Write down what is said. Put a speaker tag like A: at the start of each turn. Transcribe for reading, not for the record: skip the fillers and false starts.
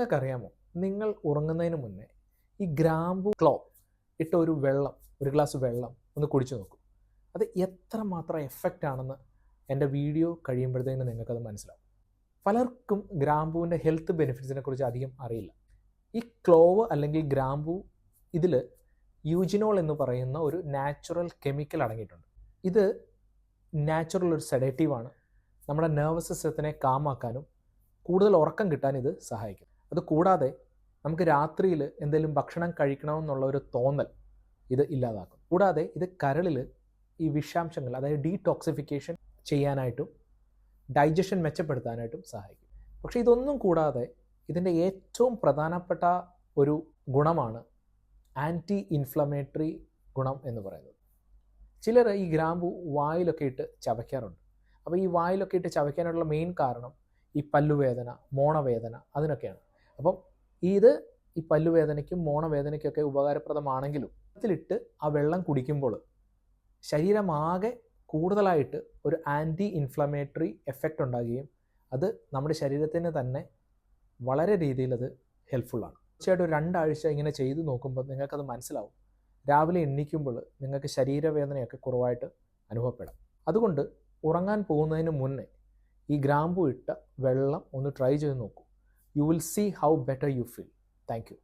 A: നിങ്ങൾക്കറിയാമോ, നിങ്ങൾ ഉറങ്ങുന്നതിന് മുന്നേ ഈ ഗ്രാമ്പു ഇട്ട ഒരു ഗ്ലാസ് വെള്ളം ഒന്ന് കുടിച്ചു നോക്കൂ. അത് എത്രമാത്രം എഫക്റ്റ് ആണെന്ന് എൻ്റെ വീഡിയോ കഴിയുമ്പോഴത്തേക്കും നിങ്ങൾക്കത് മനസ്സിലാവും. പലർക്കും ഗ്രാമ്പൂവിൻ്റെ ഹെൽത്ത് ബെനിഫിറ്റ്സിനെ കുറിച്ച് അധികം അറിയില്ല. ഈ ക്ലോവ് അല്ലെങ്കിൽ ഗ്രാമ്പൂ, ഇതിൽ യൂജിനോൾ എന്ന് പറയുന്ന ഒരു നാച്ചുറൽ കെമിക്കൽ അടങ്ങിയിട്ടുണ്ട്. ഇത് നാച്ചുറൽ ഒരു സെഡേറ്റീവാണ്. നമ്മുടെ നെർവസ് സിസ്റ്റത്തിനെ കാമാക്കാനും കൂടുതൽ ഉറക്കം കിട്ടാൻ ഇത് സഹായിക്കും. അത് കൂടാതെ നമുക്ക് രാത്രിയിൽ എന്തെങ്കിലും ഭക്ഷണം കഴിക്കണമെന്നുള്ള ഒരു തോന്നൽ ഇത് ഇല്ലാതാക്കും. കൂടാതെ ഇത് കരളിൽ ഈ വിഷാംശങ്ങൾ, അതായത് ഡീടോക്സിഫിക്കേഷൻ ചെയ്യാനായിട്ടും ഡൈജഷൻ മെച്ചപ്പെടുത്താനായിട്ടും സഹായിക്കും. പക്ഷേ ഇതൊന്നും കൂടാതെ ഇതിൻ്റെ ഏറ്റവും പ്രധാനപ്പെട്ട ഒരു ഗുണമാണ് ആൻറ്റി ഇൻഫ്ലമേറ്ററി ഗുണം എന്ന് പറയുന്നത്. ചിലർ ഈ ഗ്രാമ്പു വായിലൊക്കെ ഇട്ട് ചവയ്ക്കാറുണ്ട്. അപ്പോൾ ഈ വായിലൊക്കെ ഇട്ട് ചവയ്ക്കാനുള്ള മെയിൻ കാരണം ഈ പല്ലുവേദന, മോണവേദന അതിനൊക്കെയാണ്. അപ്പം ഈ പല്ലുവേദനയ്ക്കും മോണവേദനയ്ക്കൊക്കെ ഉപകാരപ്രദമാണെങ്കിലും ഇതിലിട്ട് ആ വെള്ളം കുടിക്കുമ്പോൾ ശരീരമാകെ കൂടുതലായിട്ട് ഒരു ആൻറ്റി ഇൻഫ്ലമേറ്ററി എഫക്റ്റ് ഉണ്ടാകുകയും അത് നമ്മുടെ ശരീരത്തിന് തന്നെ വളരെ രീതിയിൽ അത് ഹെൽപ്ഫുള്ളാണ്. തീർച്ചയായിട്ടും ഒരു 2 ആഴ്ച ഇങ്ങനെ ചെയ്തു നോക്കുമ്പോൾ നിങ്ങൾക്കത് മനസ്സിലാവും. രാവിലെ എണ്ണിക്കുമ്പോൾ നിങ്ങൾക്ക് ശരീരവേദനയൊക്കെ കുറവായിട്ട് അനുഭവപ്പെടാം. അതുകൊണ്ട് ഉറങ്ങാൻ പോകുന്നതിന് മുന്നേ ഈ ഗ്രാമ്പു ഇട്ട വെള്ളം ഒന്ന് ട്രൈ ചെയ്ത് നോക്കൂ. You will see how better you feel. Thank U.